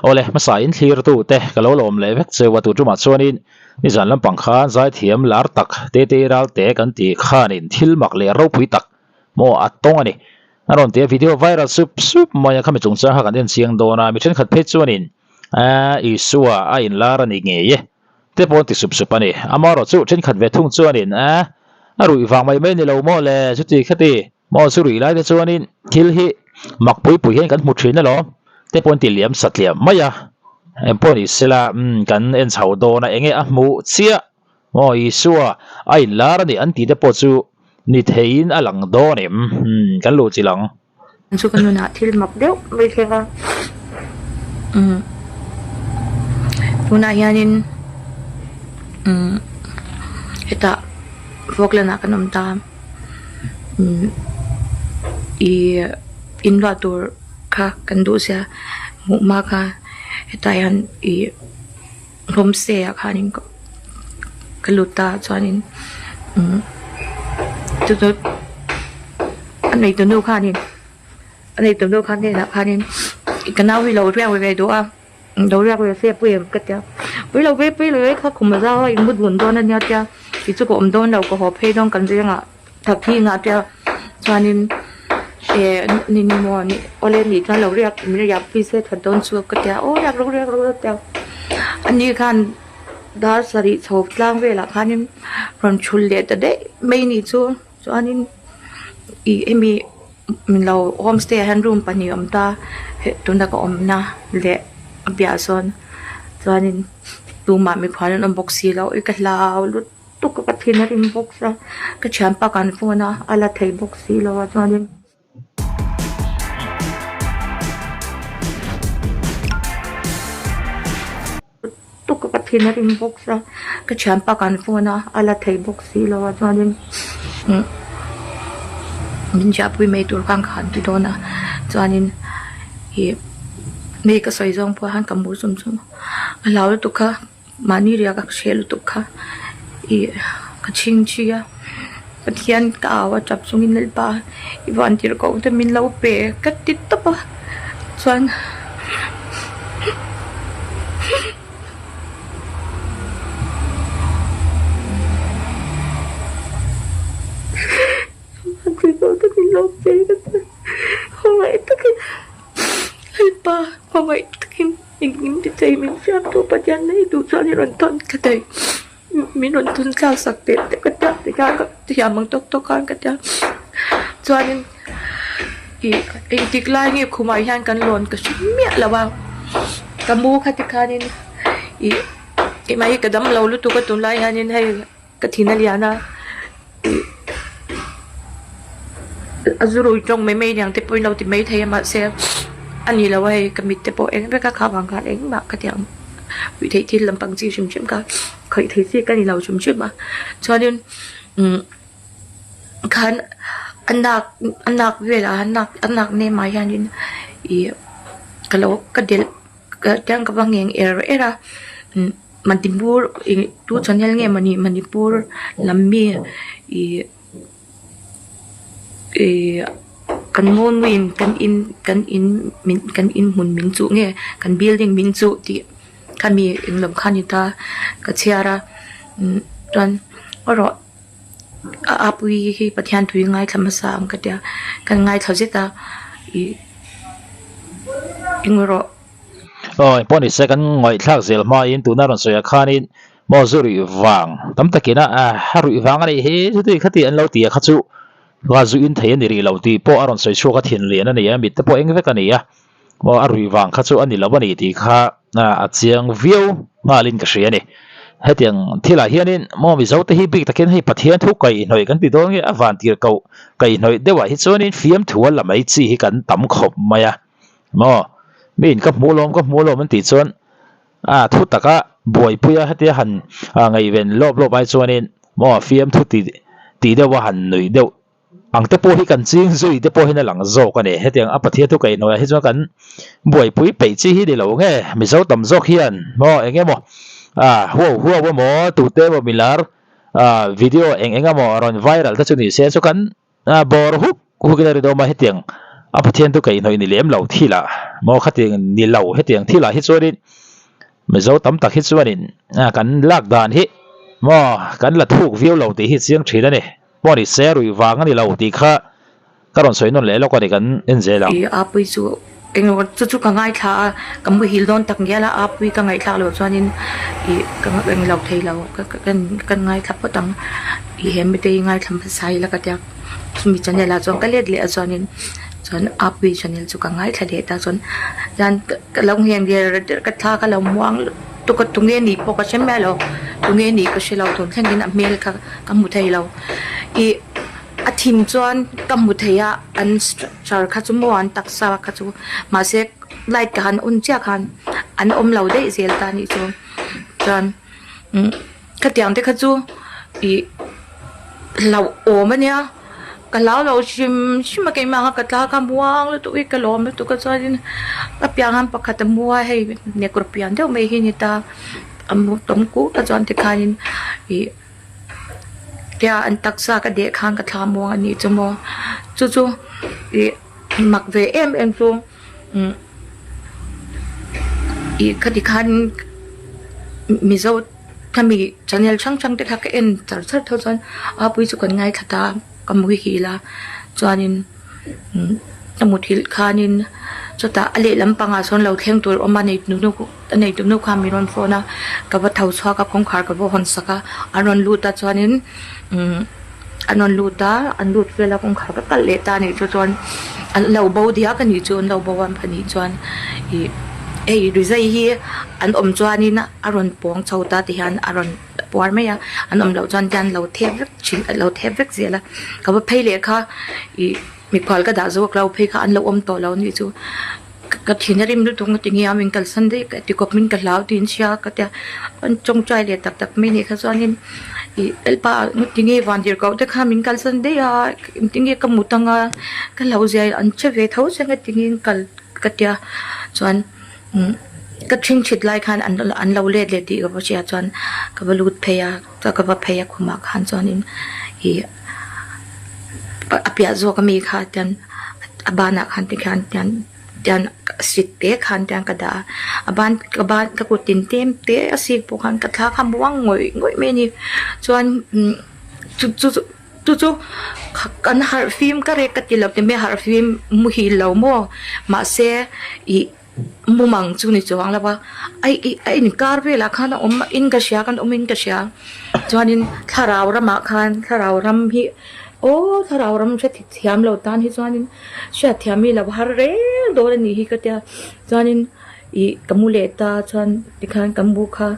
ole masa in thlir tu te kalo lom le vek chewa tu tuma chuanin ni zan lampang khan Zaithiam lar tak Tetei Ralte kan ti khanin thil mak le ro pui tak mo atong ani aron te video viral sup maya khami chungcha ha kan den chiang dona mi then khat phe chuanin ISUA a in lar ani nge ye te pon ti sup ani amaro chu then khat ve thung chuanin ruih vang mai mai ni lo mo le chu ti khati mo chu ruih lai te chuanin thil hi mak pui hian kan hmu thin na lo te pon ti liam satliam maya em pon isela kan en chho dona enge a hmu chia mo ISUA a in lar ani an ti te po chu ni thein alang do ni kan lu chi lang chu kan na thil mak deuh mai khenga tuna hianin heta voklana kanom ta I inwa tur kha kan du sia mu ma kha heta yan I homestay a khanin ko kaluta chuanin tu anei tu nu khanin na khanin kana wi lo riang we do a do riang we se pui ka tia wi lo ve pui lo kha khum za ho in mut bun do na nya tia ki chu ko om don lo ko ho phei dong kan jenga thak thi nga tia chuanin ni mo ni ole ni chuan lo riak mi ya pi se thadon chu ka tia o yak ro tia ani khan dar sari chhop tlang ve la khanin ron chul le ta de mai ni chu chuanin I emi min lo homestay han room pani om ta tunda ko om na le bia son chuanin tu ma mi khwanan om box si lo I ka lau lut tu ka thina rim box ra ka champa kan phona ala thei box si lo chuanin tu ka thina rim box ra ka champa kan phona ala thei box si lo chuanin min ja pui mei tur kang khan ti dona chuanin hi mei ka soi zong po han kamur sum alaw tu kha mani ria ka shel tu kha I ka ching chia pathian ka awa chap sungin lel pa I van tir ko te min lau pe ka tit ta pa chuan ingin dicai min siap tu patian na itu soalnya nonton katanya min nonton kau sakit kata dia mengtok-tokan kata soalnya intik lagi kumayan kan lon kesemia lah bang kamu katikanin mai kadam laulu tu katun layanin hai katina liana azuru trong mấy yang te point lau ti mai thai ma se ani lawai kamit te po eng be ka khawang ka eng ma ka tiang wi thei thil lampang chi chim ka khoi thei si ka ni lau chum ma chuanin khan anak vela anak ne ma yanin I kalo ka del ka tang ka bangeng era manipur tu channel nge manipur lammi kan ngon win kan in mun min chu nge kan building min chu ti kan mi inglam khan ita ka chiara tan oro apui hi pathian thui ngai thamasa am ka tia kan ngai thajeta ingoro oi poni second ngoi thak zel ma in tu na ron soya khanin mo zuri wang tam takina ruih wang ani he chu ti khati an lo ti kha chu wa zu in thei ni ri lo ti po aron soi chu ka thin lian ani ya mi te po eng ve ka ni ya mo ruih wang kha chu ani lo bani ti kha a chiang view ngalin ka hri ani hetiang thila hianin mo mi zo te hi big takin hi pathian thu kai noi kan ti dong a van tir ko kai noi dewa hi chuanin fiam thual la mai chi hi kan tam khop maya mo min ka mulom an ti chuan thu taka boi puya hatia han ngai ven lop ai chuanin mo fiam thu ti dewa han noi deuh ang te po hi kan ching zui te po hi na lang zo ka ne hetiang a pathian thu kai noi hi chuan kan boi pui pe chi hi de lo nge mi zo tam zok hian mo enge mo huwa mo tu te mo milar video enga mo ron viral ta chuni se so kan bor hu kina ri do ma hetiang a pathian tu kai noi ni lem lo thila mo khating ni lo hetiang thila hi chuanin me zo tam tak hi chuanin kan lak dan hi mo kan la thuk view lo ti hi chiang thina ni mo ni se rui wang ani lo ti kha karon soinon le lo ka ni kan en je lang i apui chu engor chu ka ngai tha kam bu hil don tak ngela apui ka ngai tha lo chuanin i ka eng lo thei lo kan ngai tha potang i hem te ngai tham sai la ka tyak mi channel la chong ka let le chuanin chuan apui channel chu ka ngai tha de ta chuan jan ka long hiang de ka tha ka lo muang tu ka tu nge ni po ka chem lo tu nge ni ka shelo thon thang din a mel ka mu thei lo i a thim chuan ka mu theia an char kha chu mo an taksa kha chu ma se light ka han un chia khan an om lo de zel ta ni chu chuan ka tiang te kha chu i lo o ma nia ka lo shim ma ke ma ka ta ka muang tu i ka lom tu ka chuan ka piang han pakhat mua hei ne kur pian de me hi ni ta amu tom ku ka chuan te khanin i kya an taksa ka de khang ka tha mo ani chumo chu i mak ve em chu i khadi khan mi zo kami channel chang te kha ka en char tho chuan a pui chu kan ngai thata kamui hi la chuanin tamut hil khanin chota ale lampanga son lo thleng tur omani nu anei tu nu kha mi ron phona ka ba thau chwa ka khong khar ka bo hon saka anon luta chuanin anon luta an lut vela khong khar ka kal le ta ni chu chuan an lo bo dia ka ni chuan lo bo wan phani chuan i ei rizai hi an om chuanin aron pong chauta ti han aron por me ya an om lo chuan jan lo thep chin lo thep vek zela ka ba phei le kha i mi phal ka da zo klau phei kha an lo om to lo ni chu ka thinarim lu tung tingi amin kal sande ka ti kop min ka lau tin sia ka ta an chong chai le tak me ni kha chuanin i elpa tingi van dir ka ta kha min kal sande ya tingi ka mutanga ka lau zai an che ve thau senga tingi kal ka tia chuan ka thing chit lai khan an lo le ti ka ba chia chuan ka ba lut pheya ka ba pheya khuma khan chuanin hi apia zo ka mi kha tan abana khan ti khan tan sit te khan tan ka da aban ka ku tin tem te asik po khan ka tha kham wang ngoi me ni chuan chu kan har film ka re ka ti lok te me har film mu hi lo mo ma se i mumang chu ni chuang la ba ai ni kar ve la khan om in ka sia kan om in ka sia chuanin tharau rama khan tharau ram hi o tharau ram che thiam lo tan hi chuanin sha thiami la har re do ni hi ka tia chuanin i kamule ta chuan tikhan kambu kha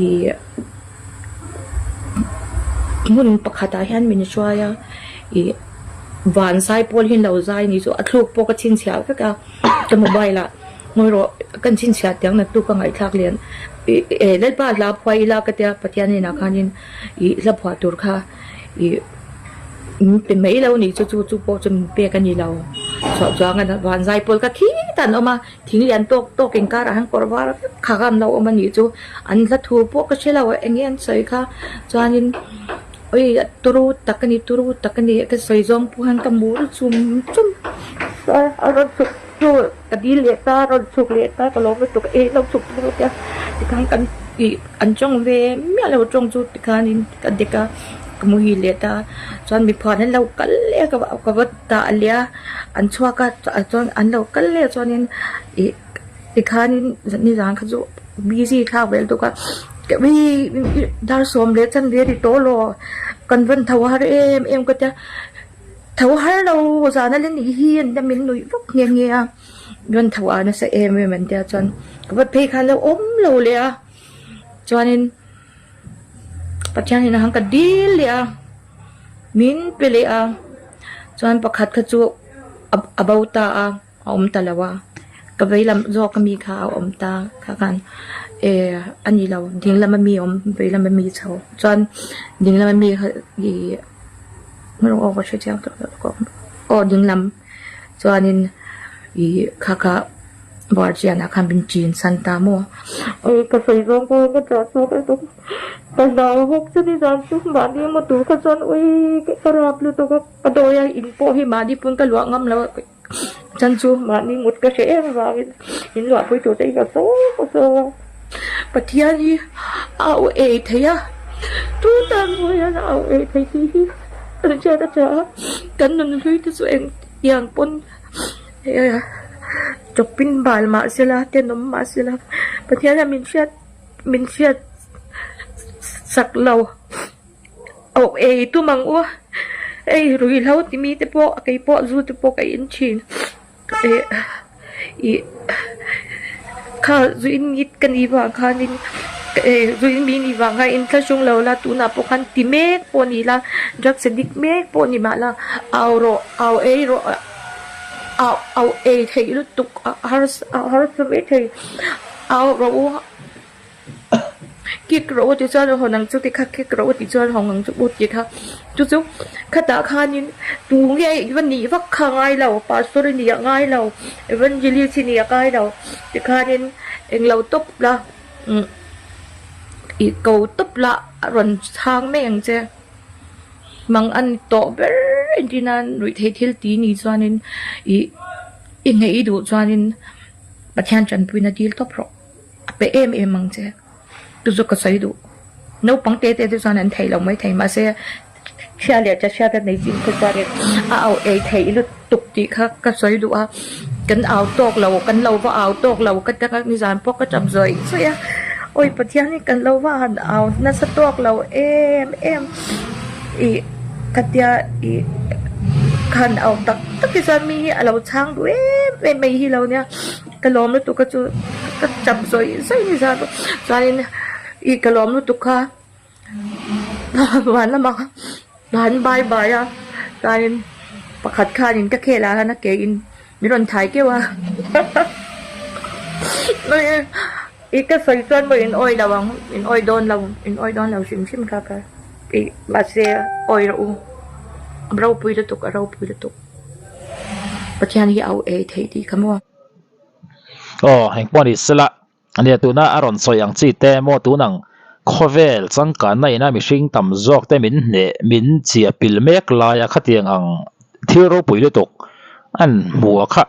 i mun pakhata hian min chuaya i van sai pol hin lo zai ni chu athluk po ka chin chha ka mobile la ngoro kan chin chha tyang na tu ka ngai thak lian e le pa la phoi la ka tia pathian ni na khanin i la phwa tur kha i pe mai lo ni chu po chun pe ka ni lo so jang na van zai pol ka thi tan oma thing lian to king ka ra hang korwa kha gam lo oma ni chu an la thu po ka chela wa engen sai kha chanin oi turu takani ka sai zong pu han ka mur chum aro chu ka di le ta ro chuk le ta ka lo tu e lo chuk tu ka tikang kan i an chong ve mi lo chong chu tikanin ka deka kamu hi le ta chuan mi phan lo kal le ka wat ta alia an chua ka chuan an lo kal le chuanin i tikhanin ni jang kha chu busy kha vel tu ka vi dar som le chan le ri to lo kan van thawar em ka ta thawar lo za na len hi an da min nui vok nge gon thawar na sa man ta chuan ka va phe kha lo om lo le a chuanin pathian ni na hang ka dil le a min pe le a chuan pakhat kha chu abauta a om talawa ka veilam zo ka mi kha om ta kha kan ani lo ding lama mi om veilam mi chho chuan ding lama mi gi ngoro o che chang to ko o ding lam chuanin i kha bar chian a kham bin chin santa mo ka sei rong ko ka tra so ka to ka da hok chu ni jan chu ba ni mo tu ka chuan oi ka rap lu to ka do ya in po hi ma di pun ka luang ngam lo chân chu mà đi một cái sẽ vào những loại với chỗ đây là số và thiên đi ảo ế thấy à tu tan thôi à ảo ế thấy gì tôi chưa đã chờ cần nên thấy tôi xem yang pun chụp pin bài mà xí la tên nó mà xí la và thiên là mình sẽ sặc lâu ảo ế tu mang ua ê rồi lâu thì mi cái bộ du cái bộ cái in chín kha duy nít kan iwa kha nin duy mi ni wa nga in tla chung lo la tu na po khan ti mek po ni la drug sedik mek po ni ma la au e thei lu tuk har se ve thei au ro ki kro ti cha ho nang chu ti kha ki kro ti cha hong nang chu bu ti kha chu kha ta kha nin tu nge van ni va kha ngai lo pastor ni ngai lo evangelist ni ngai lo ti kha nin eng lo top la i ko top la ron chang me ang che mang an to ber dinan ri the thil ti ni chuanin i nge du chuanin pathian chan puina dil top ro pe em mang che tu zo ka sai du no pang te chuan an thei lo mai thei ma se chia le cha chia ta nei jin ko cha re au e thei lu tuk ti kha ka sai du a kan au tok lo kan lo wa au tok lo ka ta ni zan pok ka cham zoi so ya oi pathian ni kan lo wa han au na sa tok lo em i katia i kan au tak ki san mi hi alo chang du mai hi lo nya ka lom lu tu ka chu ka cham zoi sai ni zan zanin i ka lom lu tu khaวันละมาร้านบายอ่ะการประคัดค่านินก็แค่ละนะเกอินมีรอนไทยเกี่ยวนี่อีกก็ใส่ส่วนมาอินอ้อยระวังอินอ้อยโดนเราชิมค่ะอีมาเสียอ้อยเราปุยละตุกปัจจัยนี้เอาเทดีคำว่าอ๋อแห่งปอนิสละอันนี้ตัวน่าอร่อยสวยอย่างจีแต่โมตัวหนังcover จังการในน่ามีสิ่งต่ำจอกแต่มินเจียปิลเมกลายขัดยังอังที่เราปุยเลยตกอันหัวค่ะ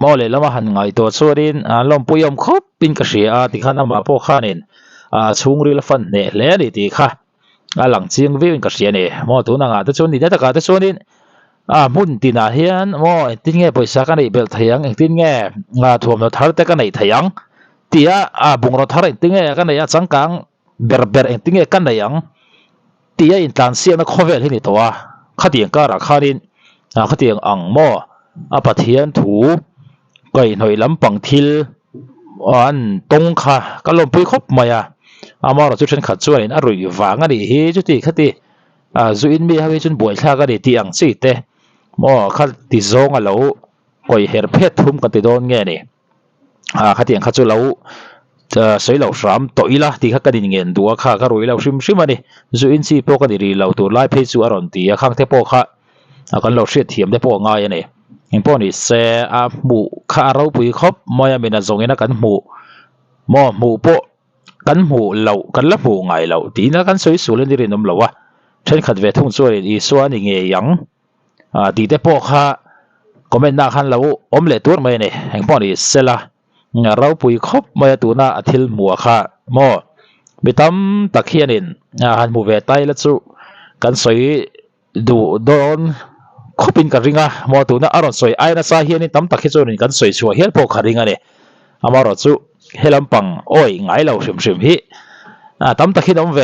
มอเลยแล้วมาหันไงตัวส่วนนี้ลมปุยยมครบปินกระเสียที่ข้านามาพวกข้านี่ช่วงรีลฟันเนี่ยแล้วดีที่ค่ะหลังเชียงวิวกระเสียเนี่ยมอตัวนั่งตัวส่วนนี้แต่ตัวส่วนนี้มุนตินาเฮียนมอติงเง่ไปสักกันในเบลทยังติงเง่ถ่วงรถทาร์แต่กันในทยังที่บุงรถทาร์ติงเง่กันในจังกังber eng tinge kan na yang tia in tlan sia na khovel hi ni to a khatiang ka ra kharin khatiang ang mo a pathian thu kai noi lampang thil an tong kha kalom pui khop maya amar chu chen khat chuan a rui wang ani hi chu ti khati zu in mi hawi chun boi thla ka ri ti ang chi te mo khat ti zong a lo koi her phet thum ka ti don nge ni khatiang kha chu lo sấy lẩu sắm tội la thì các cái đình nghiền đũa khá các rồi lẩu sim sim mà đi dù in si po cái đi lẩu tủ lai phê chú aron thì khang thế po khá cái lẩu xiết thiểm thế po ngay này hình po này xe mũ khá rau bùi khóc mọi mình là dùng cái nó cắn mũ po cắn mũ lẩu cắn lấp mũ ngay lẩu tí nó cắn sấy xuống lên đi nôm lẩu trên khát về thùng xuôi ISUA thì nghề yang tí thế po khá có mình na khăn lẩu ôm lệ tuốt mày này hình po này xe laเราปุยคบมาตัวน่าอธิลมัวค่ะมอไปทำตะเคียนินหันมูเวไตแล้วจู่กันสวยดูโดนคบเป็นกันริงอ่ะมอตัวน่าอร่อยสวยไอ้น่าสาเฮียนี่ทำตะเคียนนี่กันสวยชัวเฮียพอกันริงอ่ะเนี่ยอามารอจู่เฮลัมปังโอ้ยไงเราชิมฮิทำตะเคียนน้ำเว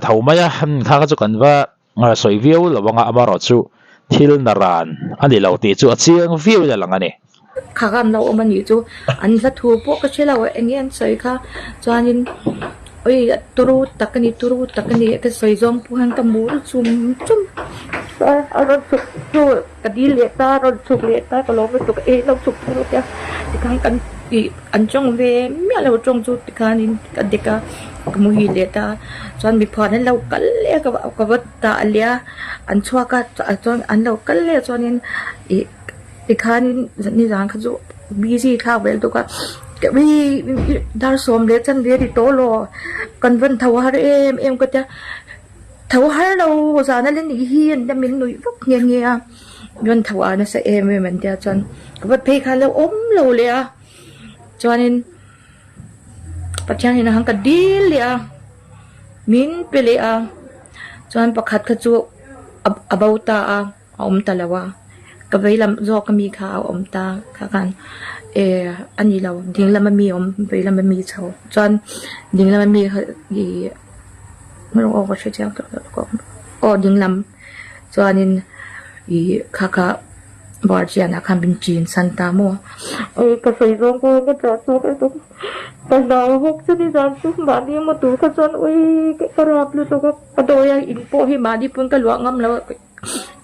เท่าไหมอ่ะข้าก็จะกันว่าสวยวิวหรือว่าอามารอจู่ทิลนารันอันนี้เราตีจู่เชียงวิวจะหลังอันนี้ข้ากันเรามันอยู่จู่อันละทัวพวกก็เชื่อเราเองยันใส่ค่ะจานินโอ้ยตุรุตักนี่ก็ใส่จอมผู้หันตะมูจุ่มเอารถสุกจู่กระดิ่งเลี้ยตารถสุกเลี้ยตาก็ลงไปสุกเราสุกรถเนี่ยที่ข้างกันอีอันจงเวไม่เราจงจู่ที่ข้างนี้กันเด็กก็มุฮีเลี้ยตาจนมีพอนั้นเรากันเลี้ยกับวัดตาเลี้ยอันชัวก็จนอันเรากันเลี้ยจนนี้ที่ข้างนี่ร้านเขาจู่บีซีข้าวเวลตัวก็วิดาร์สวมเลี้ยจันเลี้ยที่โตโลกันวันเท่าหาเอ็มก็จะเท่าหาเราสารนั่นนี่เฮียนแต่มินหนุ่ยพวกเงี้ย yon thawa na sa man dia chuan ka pe khan lo lo le a chuanin pathian hin hang ka dil le a min pele a chuan pakhat kha chu abauta a talawa ka veilam zo ka mi kha ta kha kan ani lo ding lam mi veilam mi chho chuan ding lam mi gi maro ko che chang ko ding lam chuanin i kha barjiana kan bin chin santa mo ka sai rong ko ka cha so ka to ka na hok se ni jan su ma ni mo tu ka chan oi ka rap lu to ka do ya in po hi ma ni pun ka luang ngam lo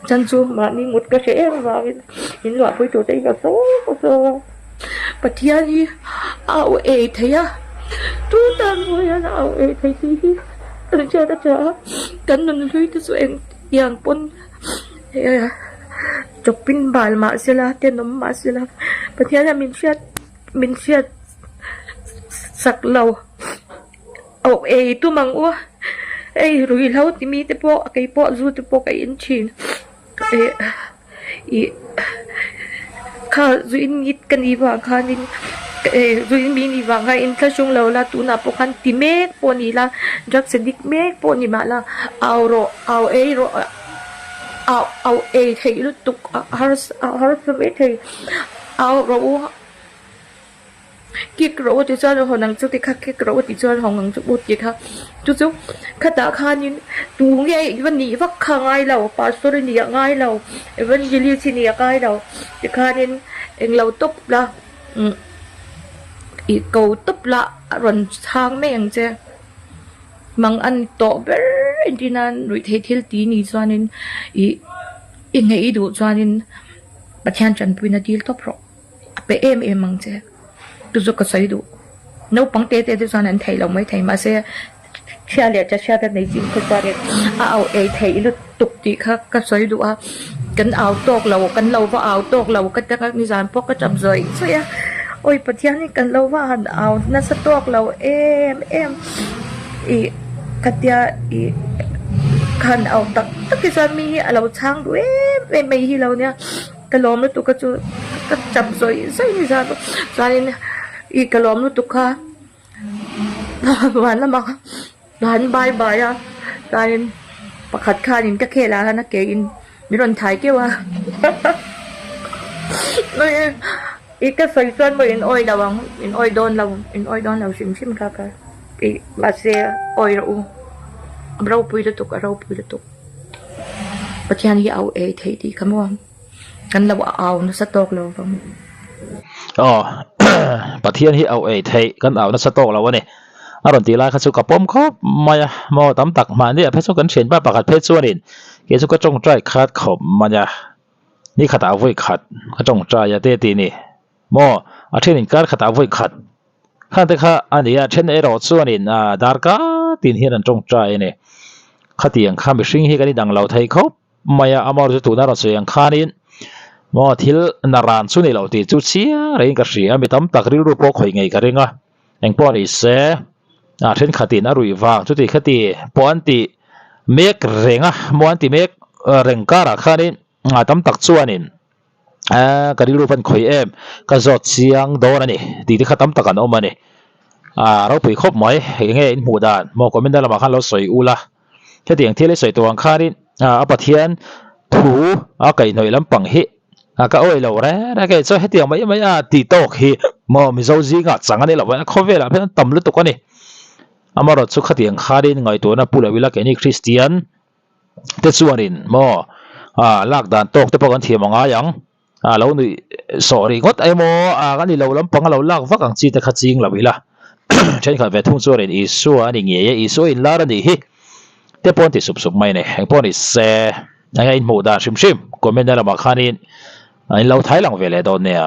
chan su ma ni mut ka se wa in lo pui to te ka so pathian hi au thaya tu tan mo ya au thai hi ta cha kan nun lui tu su en yang pun chụp pin bài mà xí la tiền nấm mà xí la và thế là mình xét sặc lầu tu mang ua rồi lâu thì mi te po zu te po cái in chin kha zu in ngit kan i wa kha nin zu in mi ni wa ga in kha chung lo la tu na po khan ti mek po ni la jak sedik mek po ni ma la au ro au thầy lúc tục har về thầy au rồi kick rồi thì cho họ năng chút thì khác kick rồi thì cho họ năng chút bút gì khác chút khát đã khan nhưng tu nghe vẫn nhỉ vắt khang ai lâu pastor nhỉ ai lâu vẫn gì liêu xin nhỉ ai lâu thì khan nên anh lâu tốt là cầu tốt là rồi sang mấy anh chứ mang ăn to very dinan rồi thấy thiếu tí ní cho nên ngay đủ cho nên bắt chăn chân pui na deal top pro pe em mang chứ tu cho cái sai đủ nấu bằng tê cho nên thấy lòng mấy thấy mà sẽ chia liệt cho chia cái này chính cái sao đấy áo thấy nó tục tí khác cái sai đủ à cái áo tóc lâu và áo tóc lâu cái như dạng bóc cái chậm rồi vậy ôi bắt chăn này cái lâu và áo nó sẽ tóc lâu em katia kan au tak cái sao mi alo chang du em hi lo nya kalom tu ka chu ka chap rồi sai ni za cho nên kalom tu ka wan la ma dan bye à cho nên pakhat kha nin ka khela na ke in mi ron thai ke wa noi cái sai san mo in oi dawang in oi don law sim ka masih oil rau pui được tục và theo như áo thấy thì cảm ơn cần là áo nó sẽ tốt lâu không và theo như áo thấy cần áo nó sẽ tốt lâu này rồi tí lại khát số cặp bom khóc mà mò tắm tặc mà này phải số cần chuyển ba bạc hạt phết xuân cái số có trong trái khát khom mà nhaนี่ขดเอาไว้ขัดก็จงใจอย่าเตะตีนี่มออาเช่นการขดเอาไว้ขัดข้าแต่ข้าอันนี้เช่นไอ้เราส่วนนี้ดาร์กาตีนเฮียนจงใจเนี่ยข้าเตียงข้าไม่สิ่งที่กันนี่ดังเราไทยเขาไม่เอามาจะถูกน่าเราเสียงข้านี่มอทิลนารันส่วนนี้เราตีจุดเสียเรื่องกระสีไม่ตั้มตักริรูปโคยไงกันเรื่องเองป้อนอีเสเช่นข้าตีนรุยฟางจุดที่ข้าตีป้อนตีเมกเร่งม้วนตีเมกเร่งการข้านี่ตั้มตักส่วนนี้ก็ได้รู้เป็นข่อยก็จดเสียงโดนนี่ดีที่ข้าตั้มตักกันออกมานี่เราไปคบไหมยังไงหมู่ด่านมองก็ไม่ได้ละมาขั้นเราสวยอุละแค่เตียงที่เราสวยตัวข้านี่ปะเทียนถูไก่หน่อยลำปังฮิก็โอ้ยเราแล้วแกจะให้เตียงไม่ตีโต๊ะฮิมอมีเจ้าจีงัดสังกันนี่เราว่าเขาเวลาเพื่อนต่ำลึกตัวกันนี่มาเราสุขเตียงข้านี่ไงตัวน่ะพูดเลยเวลาแกนี่คริสเตียนแต่ส่วนนี้มอลากด่านโต๊ะแต่พอกันเทียมงายังเราหนุ่ยสอรีงดไอ้โมกันนี่เราลำปังเราลากฟักอังจีแต่ขัดจริงเราเวลาเช่นข้าเวทุ่งส่วนนี้ส่วนนี้เงี้ยส่วนนี้ลาดนี่ฮิแต่ป้อนที่สุบไม่เนี่ยป้อนที่เซ่ยังไงหมู่ด่านชิมก็ไม่ได้ละมาข้านี่เราไทยหลังเวลาตอนเนี่ย